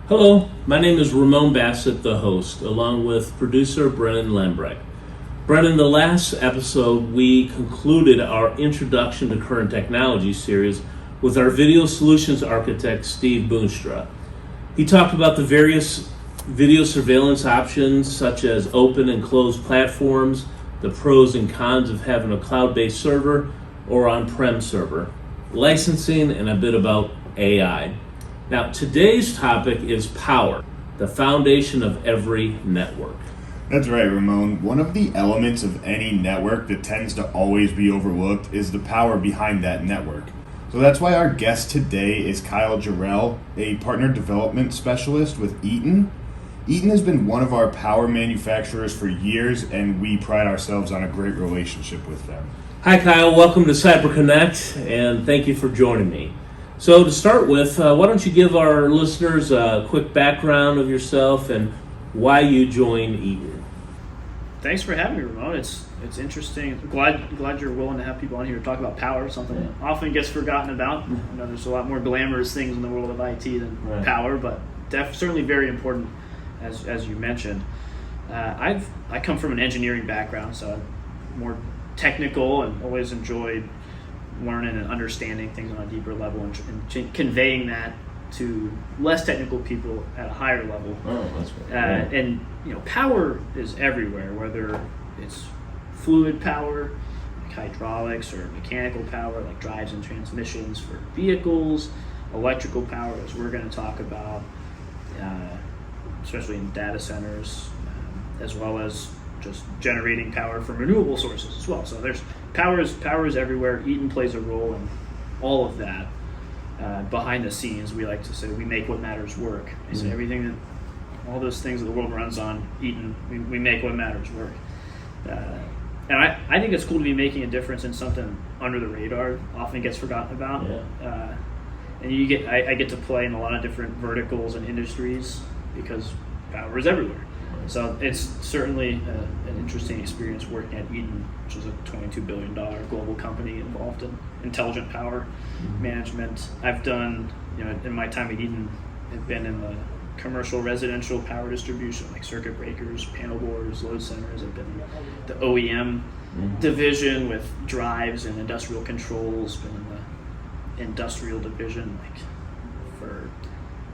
Hello, my name is Ramon Bassett, the host, along with producer Brennan Lambrecht. Brennan, the last episode we concluded our Introduction to Current Technology series with our video solutions architect, Steve Boonstra. He talked about the various video surveillance options such as open and closed platforms, the pros and cons of having a cloud-based server or on-prem server, licensing, and a bit about AI. Now, today's topic is power, the foundation of every network. That's right, Ramon. One of the elements of any network that tends to always be overlooked is the power behind that network. So that's why our guest today is Kyle Jarrell, a partner development specialist with EATON. EATON has been one of our power manufacturers for years, and we pride ourselves on a great relationship with them. Hi, Kyle. Welcome to Cyber Connect, and thank you for joining me. So to start with, why don't you give our listeners a quick background of yourself and why you joined EATON? Thanks for having me, Ramon. It's interesting. Glad you're willing to have people on here to talk about power, something that often gets forgotten about. I know there's a lot more glamorous things in the world of IT than power, but certainly very important, as you mentioned. I come from an engineering background, so I'm more technical and always enjoyed learning and understanding things on a deeper level and conveying that to less technical people at a higher level. Oh, that's right. And power is everywhere, whether it's fluid power, like hydraulics, or mechanical power, like drives and transmissions for vehicles, electrical power, as we're going to talk about, especially in data centers, as well as just generating power from renewable sources as well. So there's power is everywhere. EATON plays a role in all of that. Behind the scenes, we like to say we make what matters work. So everything that, all those things that the world runs on, EATON, we make what matters work. And I think it's cool to be making a difference in something under the radar, often gets forgotten about. Yeah. And I get to play in a lot of different verticals and industries because power is everywhere. So it's certainly an interesting experience working at EATON, which is a $22 billion global company involved in intelligent power management. I've done, in my time at EATON, I've been in the commercial residential power distribution, like circuit breakers, panel boards, load centers. I've been in the OEM division with drives and industrial controls, been in the industrial division, like for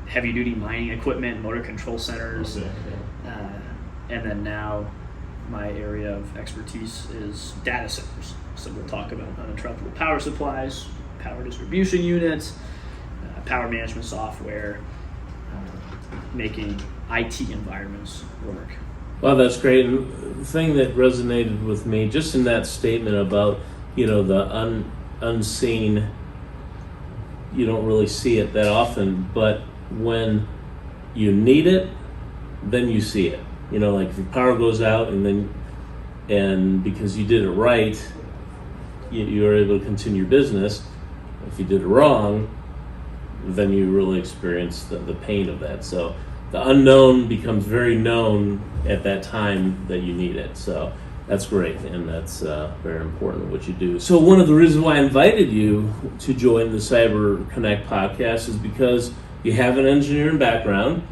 heavy duty mining equipment, motor control centers. Okay. And then now my area of expertise is data centers. So we'll talk about uninterruptible power supplies, power distribution units, power management software, making IT environments work. Well, that's great. And the thing that resonated with me, just in that statement about, the unseen, you don't really see it that often, but when you need it, then you see it. Like if your power goes out and because you did it right, you are able to continue your business. If you did it wrong, then you really experience the pain of that. So the unknown becomes very known at that time that you need it. So that's great, and that's very important what you do. So one of the reasons why I invited you to join the Cyber Connect podcast is because you have an engineering background.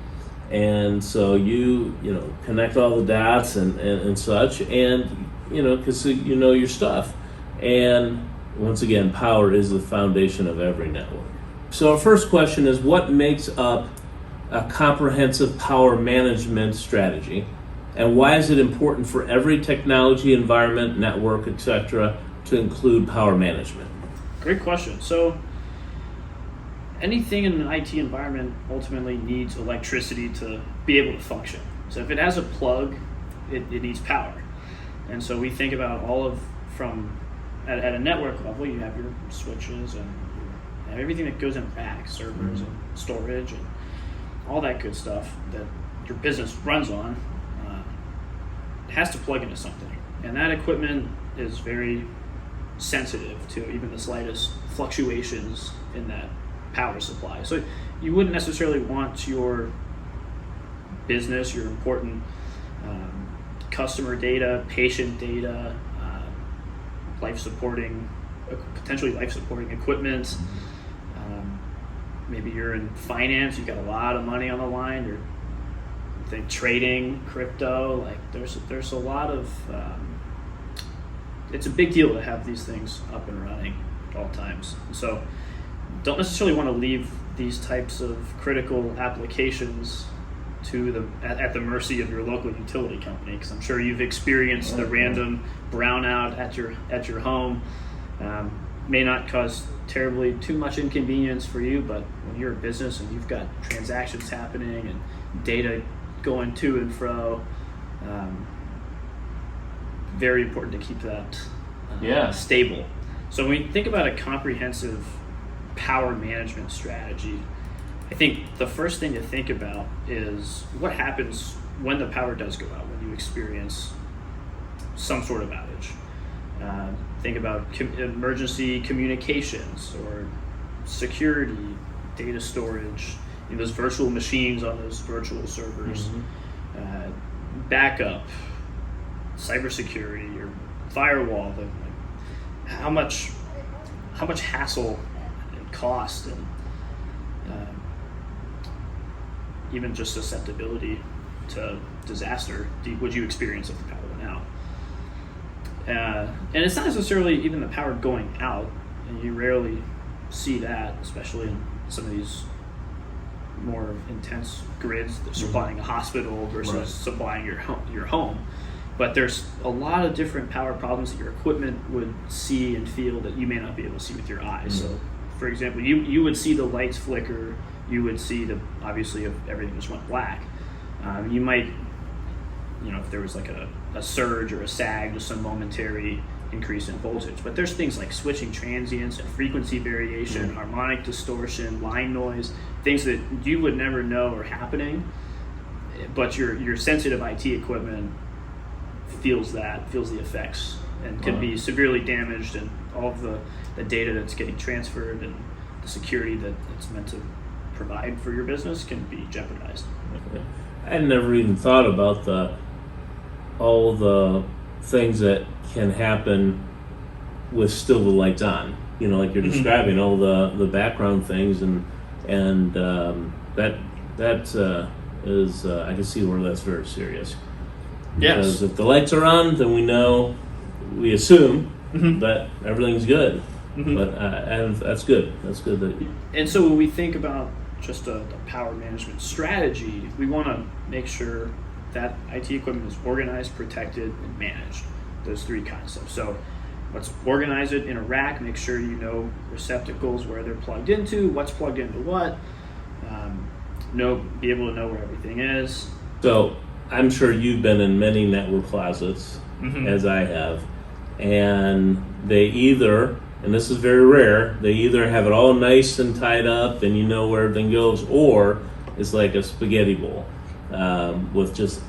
And so you connect all the dots and such, and because you know your stuff. And once again, power is the foundation of every network. So our first question is, what makes up a comprehensive power management strategy, and why is it important for every technology, environment, network, etc., to include power management? Great question. So anything in an IT environment ultimately needs electricity to be able to function. So if it has a plug, it needs power. And so we think about at a network level, you have your switches and you have everything that goes in racks, servers and storage and all that good stuff that your business runs on. It has to plug into something. And that equipment is very sensitive to even the slightest fluctuations in that power supply. So you wouldn't necessarily want your business, your important customer data, patient data, potentially life-supporting equipment, maybe you're in finance, you've got a lot of money on the line, you're trading crypto, like there's a lot of it's a big deal to have these things up and running at all times. So don't necessarily want to leave these types of critical applications at the mercy of your local utility company, because I'm sure you've experienced the random brownout at your home. May not cause terribly too much inconvenience for you, but when you're a business and you've got transactions happening and data going to and fro, very important to keep that stable. So when we think about a comprehensive power management strategy, I think the first thing to think about is what happens when the power does go out, when you experience some sort of outage. Think about emergency communications or security, data storage, those virtual machines on those virtual servers, backup, cybersecurity, or firewall. How much hassle and cost and even just susceptibility to disaster would you experience if the power went out? And it's not necessarily even the power going out, and you rarely see that, especially in some of these more intense grids that are supplying a hospital versus supplying your home. But there's a lot of different power problems that your equipment would see and feel that you may not be able to see with your eyes. So, for example, you would see the lights flicker. You would see obviously if everything just went black. You might, if there was like a surge or a sag, just some momentary increase in voltage. But there's things like switching transients and frequency variation, harmonic distortion, line noise, things that you would never know are happening, but your sensitive IT equipment feels the effects and can be severely damaged, and all of the data that's getting transferred and the security that it's meant to provide for your business can be jeopardized. Okay. I had never even thought about all the things that can happen with still the lights on. Like you're describing all the background things, and that is I can see where that's very serious. Because if the lights are on, then we assume that everything's good. But and that's good. That's good that. And so when we think about just a power management strategy, we want to make sure that IT equipment is organized, protected, and managed. Those three concepts. So let's organize it in a rack, make sure you know receptacles, where they're plugged into, what's plugged into what, be able to know where everything is. So I'm sure you've been in many network closets, as I have, and they either, and this is very rare, they either have it all nice and tied up and you know where everything goes, or it's like a spaghetti bowl with just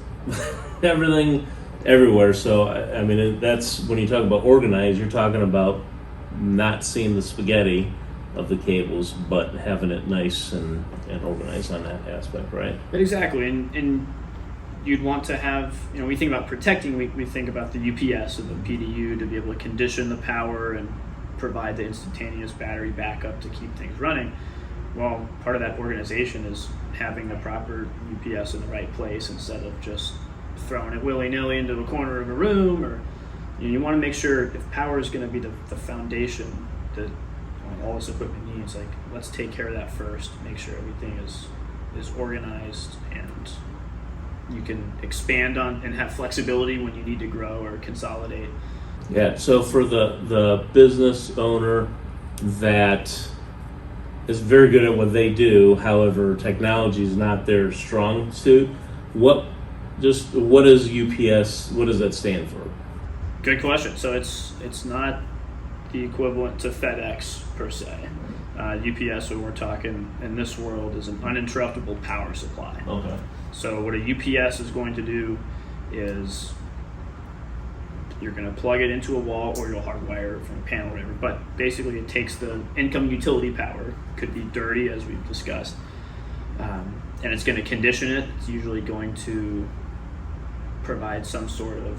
everything everywhere. So, I mean, that's when you talk about organized, you're talking about not seeing the spaghetti of the cables, but having it nice and organized on that aspect, right? Exactly, and you'd want to have, we think about protecting, we think about the UPS or the PDU to be able to condition the power and provide the instantaneous battery backup to keep things running. Well, part of that organization is having the proper UPS in the right place instead of just throwing it willy-nilly into a corner of a room. Or you want to make sure if power is going to be the foundation that all this equipment needs, like let's take care of that first, make sure everything is organized, and you can expand on and have flexibility when you need to grow or consolidate. Yeah, so for the business owner that is very good at what they do, however, technology is not their strong suit, what is UPS, what does that stand for? Good question. So it's not the equivalent to FedEx per se. UPS, when we're talking in this world, is an uninterruptible power supply. Okay. So what a UPS is going to do is you're going to plug it into a wall, or you'll hardwire it from a panel or whatever. But basically it takes the income utility power, could be dirty as we've discussed, and it's going to condition it. It's usually going to provide some sort of,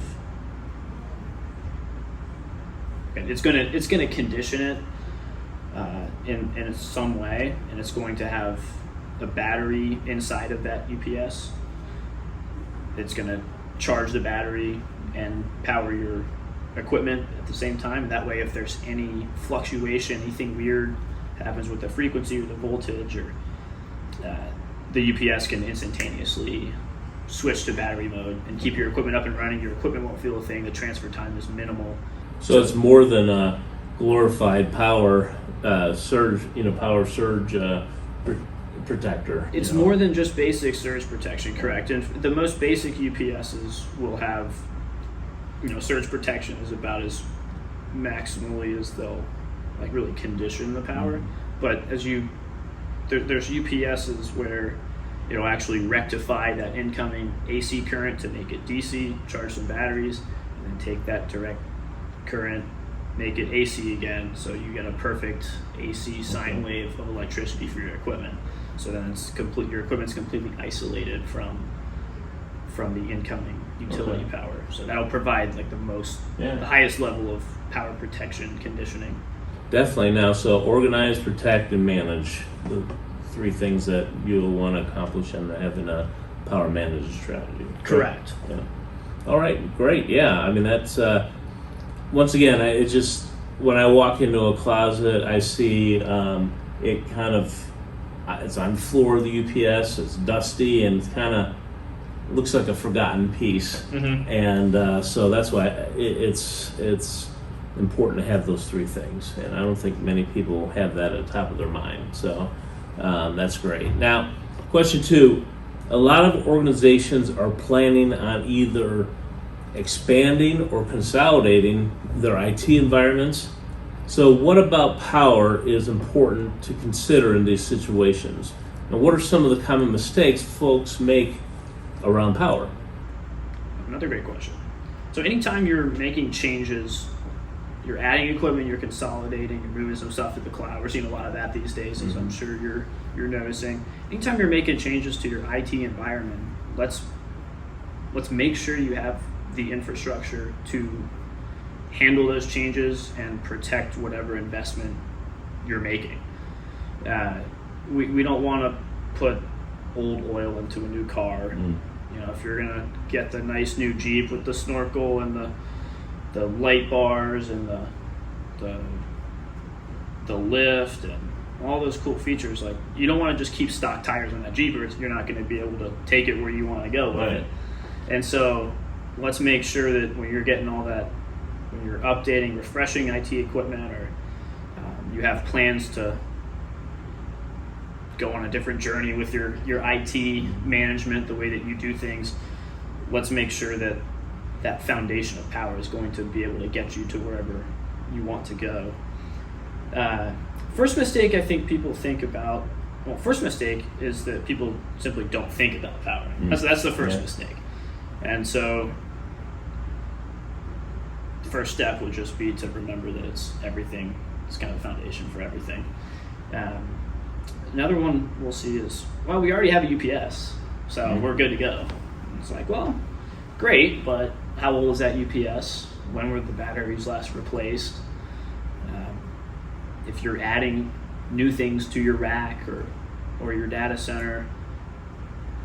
it's going to condition it in some way, and it's going to have a battery inside of that UPS. It's going to charge the battery and power your equipment at the same time. That way, if there's any fluctuation, anything weird happens with the frequency or the voltage, or the UPS can instantaneously switch to battery mode and keep your equipment up and running. Your equipment won't feel a thing. The transfer time is minimal. So it's more than a glorified power surge, power surge protector. It's more than just basic surge protection, correct? And the most basic UPSs will have, surge protection is about as maximally as they'll really condition the power. Mm-hmm. But there's UPSs where it'll actually rectify that incoming AC current to make it DC, charge some batteries, and then take that direct current, make it AC again, so you get a perfect AC sine wave of electricity for your equipment. So then your equipment's completely isolated from the incoming utility power. So that'll provide the highest level of power protection conditioning. Definitely. Now, so organize, protect, and manage, the three things that you'll want to accomplish in having a power management strategy. Correct. Yeah. All right, great. Yeah, I mean, that's, once again, when I walk into a closet, I see it kind of, it's on the floor of the UPS, it's dusty, and it kind of looks like a forgotten piece. Mm-hmm. And so that's why it's important to have those three things. And I don't think many people have that at the top of their mind. So that's great. Now, question 2. A lot of organizations are planning on either expanding or consolidating their IT environments. So what about power is important to consider in these situations? And what are some of the common mistakes folks make around power? Another great question. So anytime you're making changes, you're adding equipment, you're consolidating, you're moving some stuff to the cloud. We're seeing a lot of that these days, as I'm sure you're noticing. Anytime you're making changes to your IT environment, let's make sure you have the infrastructure to handle those changes and protect whatever investment you're making. We don't want to put old oil into a new car. If you're gonna get the nice new Jeep with the snorkel and the light bars and the lift and all those cool features, you don't want to just keep stock tires on that Jeep, or you're not going to be able to take it where you want to go with it. And so let's make sure that when you're getting all that, when you're updating, refreshing IT equipment, or you have plans to go on a different journey with your IT management, the way that you do things, let's make sure that foundation of power is going to be able to get you to wherever you want to go. First mistake I think people think about, first mistake is that people simply don't think about power. That's the first mistake. And so the first step would just be to remember that it's everything. It's kind of the foundation for everything. Another one we'll see is, we already have a UPS, so we're good to go. It's great, but how old is that UPS? When were the batteries last replaced? If you're adding new things to your rack or your data center,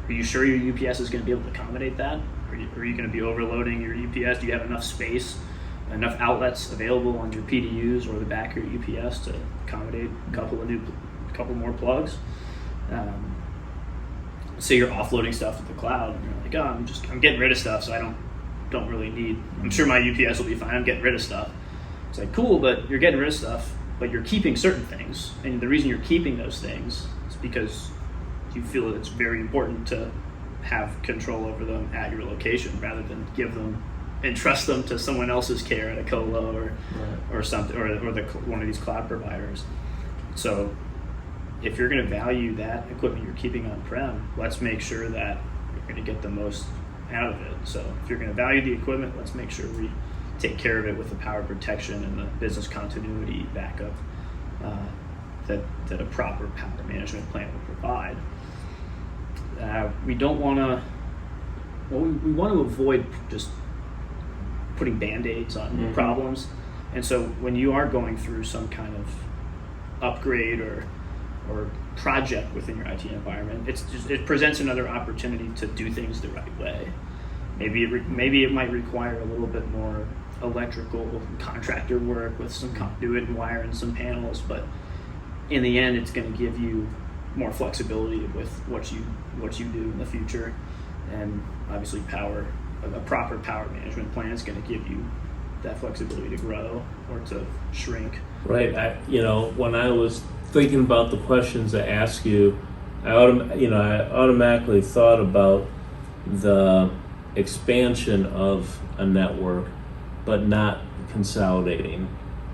are you sure your UPS is going to be able to accommodate that? Are you going to be overloading your UPS? Do you have enough space, enough outlets available on your PDUs or the back of your UPS to accommodate a couple more plugs? Say you're offloading stuff to the cloud, and you're I'm getting rid of stuff, so I don't really need. I'm sure my UPS will be fine. I'm getting rid of stuff. It's cool, but you're getting rid of stuff, but you're keeping certain things, and the reason you're keeping those things is because you feel that it's very important to have control over them at your location, rather than entrust them to someone else's care at a colo or something, or one of these cloud providers. So if you're going to value that equipment you're keeping on-prem, let's make sure that you're going to get the most out of it. So if you're going to value the equipment, let's make sure we take care of it with the power protection and the business continuity backup that a proper power management plan will provide. We don't want to. We want to avoid just putting band-aids on problems. And so when you are going through some kind of upgrade or project within your IT environment. It presents another opportunity to do things the right way. Maybe it might require a little bit more electrical contractor work with some conduit and wire and some panels, but in the end, it's going to give you more flexibility with what you do in the future, and obviously a proper power management plan is going to give you that flexibility to grow or to shrink. Right. When I was thinking about the questions I ask you, I automatically thought about the expansion of a network, but not consolidating,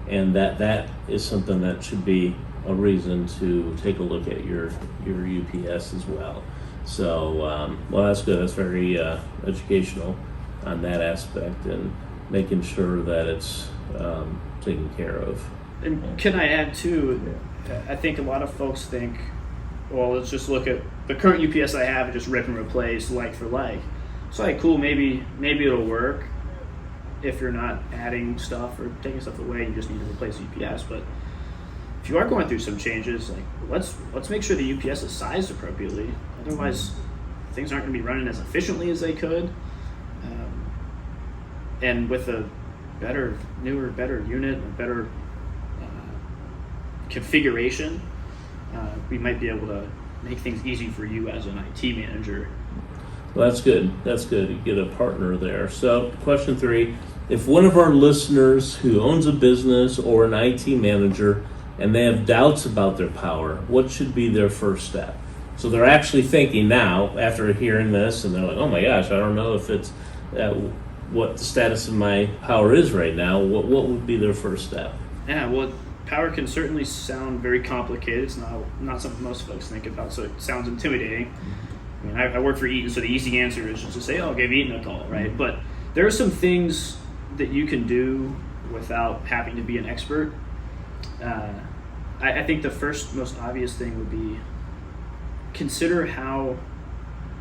and that is something that should be a reason to take a look at your UPS as well. So, well, that's good. That's very educational on that aspect, and making sure that it's taken care of. And can I add too, I think a lot of folks think, well, let's just look at the current UPS I have and just rip and replace like for like. So like, cool, maybe it'll work if you're not adding stuff or taking stuff away, you just need to replace UPS. But if you are going through some changes, like let's make sure the UPS is sized appropriately. Otherwise, things aren't going to be running as efficiently as they could. And with a better unit, a better configuration, we might be able to make things easy for you as an IT manager. Well, that's good. That's good. You get a partner there. So, question 3, if one of our listeners who owns a business or an IT manager and they have doubts about their power, what should be their first step? So they're actually thinking now, after hearing this, and they're like, oh my gosh, I don't know if it's what the status of my power is right now. What would be their first step? Yeah, well, power can certainly sound very complicated. It's not something most folks think about, so it sounds intimidating. I mean, I work for EATON, so the easy answer is just to say, oh, give EATON a call, right? But there are some things that you can do without having to be an expert. I think the first most obvious thing would be consider how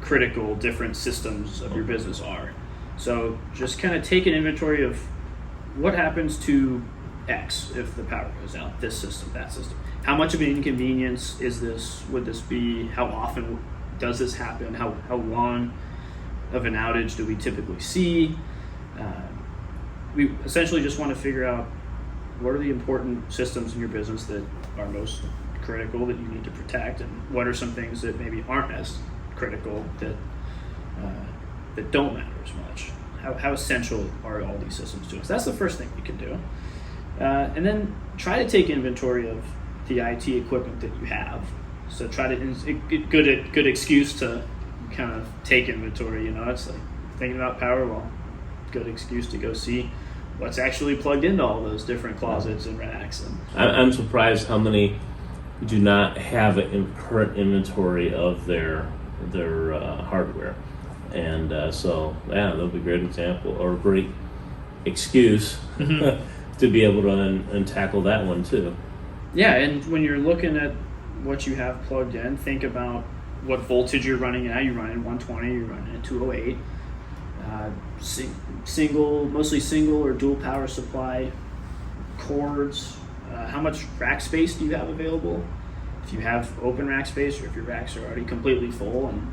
critical different systems of your business are. So just kind of take an inventory of what happens to X if the power goes out, this system, that system. How much of an inconvenience would this be? How often does this happen? How long of an outage do we typically see? We essentially just want to figure out what are the important systems in your business that are most critical that you need to protect, and what are some things that maybe aren't as critical that don't matter as much. How essential are all these systems to us? That's the first thing you can do. And then try to take inventory of the IT equipment that you have. So try to good excuse to kind of take inventory. It's like thinking about power. Well, good excuse to go see what's actually plugged into all those different closets and racks. And I'm surprised how many do not have a current inventory of their hardware, and so that would be a great example or a great excuse to be able to and tackle that one too. Yeah, and when you're looking at what you have plugged in, think about what voltage you're running at. You're running 120, you're running at 208. Mostly single or dual power supply cords. How much rack space do you have available? If you have open rack space, or if your racks are already completely full, and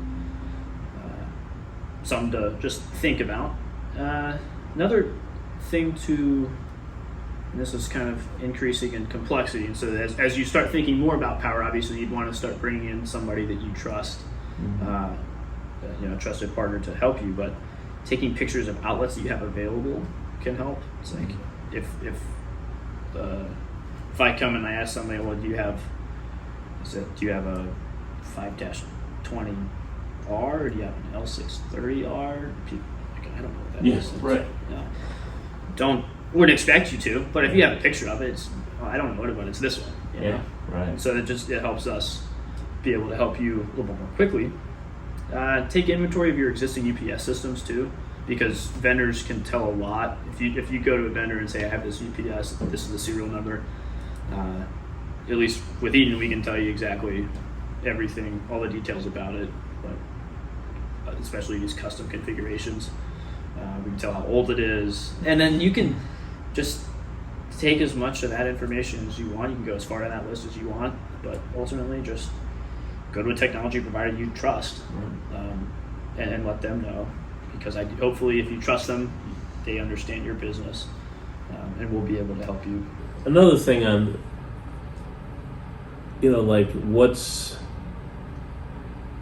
something to just think about. Another thing and this is kind of increasing in complexity, and so as you start thinking more about power, obviously you'd want to start bringing in somebody that you trust, a trusted partner to help you, but taking pictures of outlets that you have available can help. It's like if I come and I ask somebody, well, do you have a 5-20R, or do you have an L630R? People, I don't know what that is. Right. Wouldn't expect you to, but if you have a picture of it, I don't know it, but it's this one. Yeah, right. And so it helps us be able to help you a little bit more quickly. Take inventory of your existing UPS systems too, because vendors can tell a lot. If you go to a vendor and say, I have this UPS, this is the serial number, at least with EATON, we can tell you exactly everything, all the details about it, but especially these custom configurations. We can tell how old it is, and then you can just take as much of that information as you want. You can go as far in that list as you want, but ultimately just go to a technology provider you trust, and let them know, because hopefully if you trust them, they understand your business, and will be able to help you. Another thing on, like what's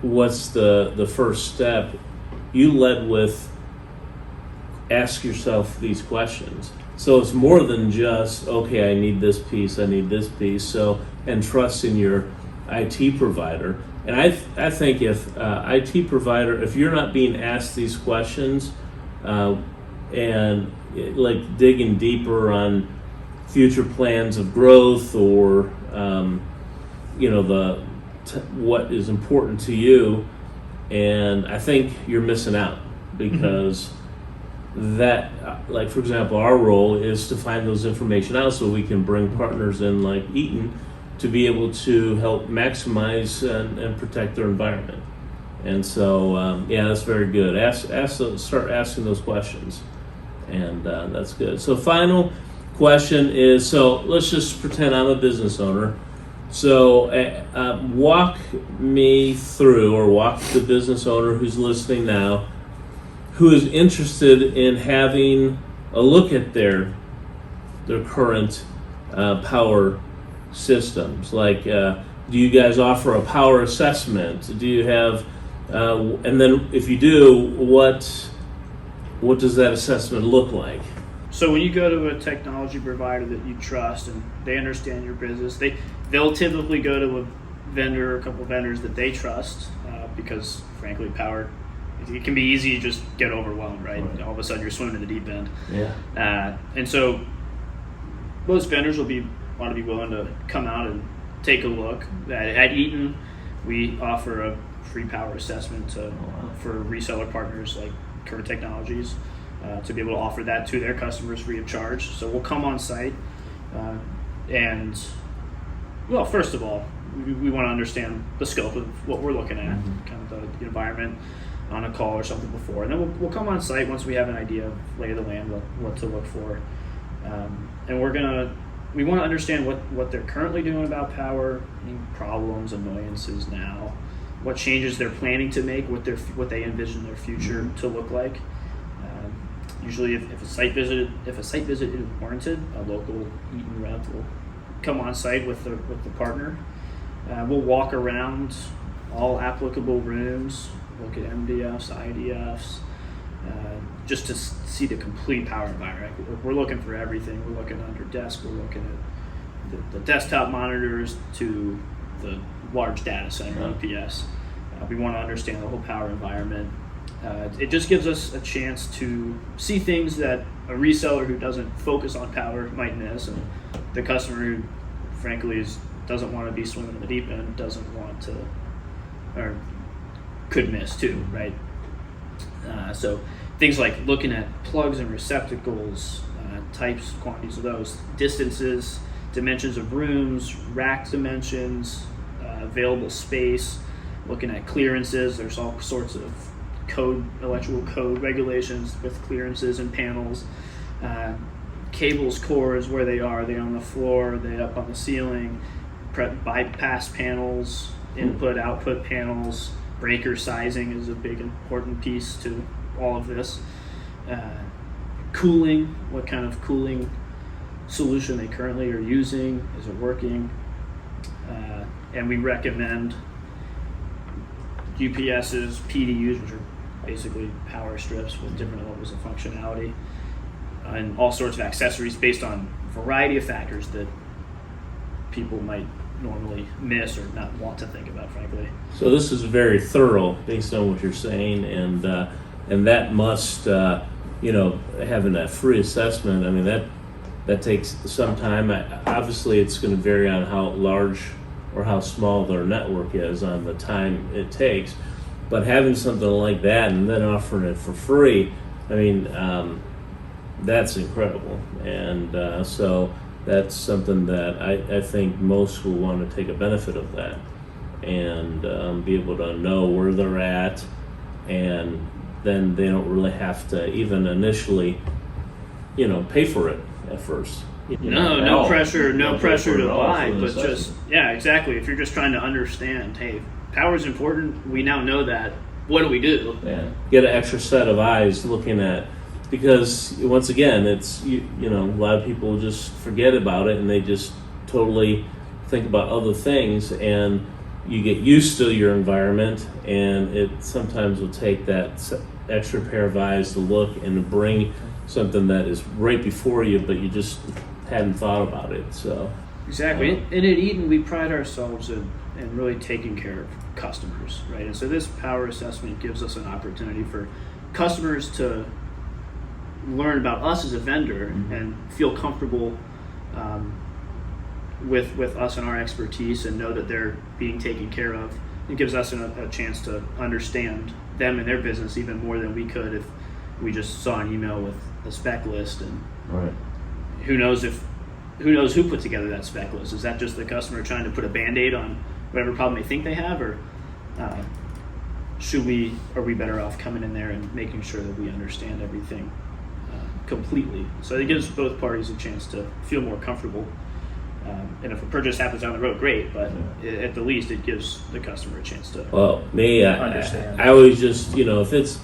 the first step? You led with ask yourself these questions. So it's more than just, okay, I need this piece. So, and trust in your IT provider. And I think if IT provider, if you're not being asked these questions, and like digging deeper on future plans of growth, or what is important to you, and I think you're missing out, because that, like for example, our role is to find those information out so we can bring partners in like EATON to be able to help maximize and protect their environment. And so, that's very good. Start asking those questions, and that's good. So final question is, so let's just pretend I'm a business owner. So walk me through, or walk the business owner who's listening now, who is interested in having a look at their current power systems. Like, do you guys offer a power assessment? Do you have, and then if you do, what does that assessment look like? So when you go to a technology provider that you trust and they understand your business, they'll typically go to a vendor, a couple of vendors that they trust, because frankly, power, it can be easy to just get overwhelmed, right? All of a sudden you're swimming in the deep end. Yeah. And so most vendors want to be willing to come out and take a look. At EATON, we offer a free power assessment for reseller partners like Current Technologies, to be able to offer that to their customers free of charge. So we'll come on site, and well, first of all, we want to understand the scope of what we're looking at, kind of the environment on a call or something before, and then we'll come on site once we have an idea of lay of the land, what to look for, and we want to understand what they're currently doing about power, any problems, annoyances now, what changes they're planning to make, what they envision their future to look like. Usually, if a site visit is warranted, a local EATON rep will come on site with the partner. We'll walk around all applicable rooms, look at MDFs, IDFs, just to see the complete power environment. We're looking for everything. We're looking under desk. We're looking at the desktop monitors to the large data center UPS. We want to understand the whole power environment. It just gives us a chance to see things that a reseller who doesn't focus on power might miss, and the customer who, frankly, doesn't want to be swimming in the deep end doesn't want to, or could miss too, right? So things like looking at plugs and receptacles, types, quantities of those, distances, dimensions of rooms, rack dimensions, available space, looking at clearances. There's all sorts of electrical code regulations with clearances and panels, cables, cords, where they are they on the floor, are they up on the ceiling, bypass panels, input output panels, breaker sizing is a big important piece to all of this. Cooling, what kind of cooling solution they currently are using, is it working, and we recommend UPSs, PDUs, which are basically power strips with different levels of functionality, and all sorts of accessories based on a variety of factors that people might normally miss or not want to think about, frankly. So this is very thorough based on what you're saying, and that must, having that free assessment, I mean, that takes some time. Obviously, it's going to vary on how large or how small their network is on the time it takes. But having something like that and then offering it for free, I mean, that's incredible. And so that's something that I think most will want to take a benefit of that and be able to know where they're at, and then they don't really have to even initially, pay for it at first. No pressure to buy, for but the just exactly. If you're just trying to understand, hey, power is important. We now know that. What do we do? Yeah, get an extra set of eyes looking at, because once again, it's a lot of people just forget about it and they just totally think about other things, and you get used to your environment, and it sometimes will take that extra pair of eyes to look and to bring something that is right before you, but you just hadn't thought about it. So exactly, and at EATON we pride ourselves in really taking care of customers, right? And so this power assessment gives us an opportunity for customers to learn about us as a vendor and feel comfortable with us and our expertise, and know that they're being taken care of. It gives us a chance to understand them and their business even more than we could if we just saw an email with a spec list, and right. who knows who put together that spec list. Is that just the customer trying to put a Band-Aid on whatever problem they think they have, or are we better off coming in there and making sure that we understand everything completely? So it gives both parties a chance to feel more comfortable. And if a purchase happens down the road, great, but at the least it gives the customer a chance to understand. I always just, if it's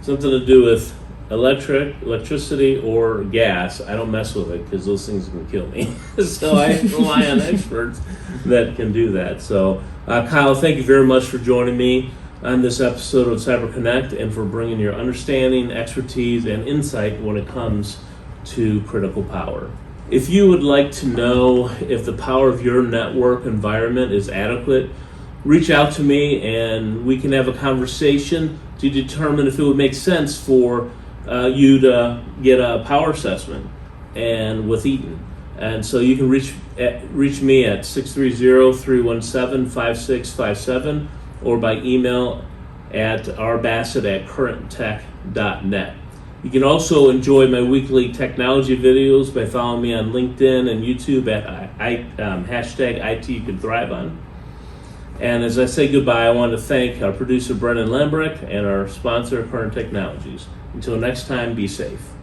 something to do with electricity or gas, I don't mess with it, because those things can kill me. So I rely on experts that can do that. So Kyle, thank you very much for joining me on this episode of Cyber Connect, and for bringing your understanding, expertise, and insight when it comes to critical power. If you would like to know if the power of your network environment is adequate, reach out to me and we can have a conversation to determine if it would make sense for you to get a power assessment and with EATON. And so you can reach me at 630-317-5657 or by email at rbassett@currenttech.net. You can also enjoy my weekly technology videos by following me on LinkedIn and YouTube at hashtag IT You Can Thrive On. And as I say goodbye, I want to thank our producer Brennan Lembrick and our sponsor Current Technologies. Until next time, be safe.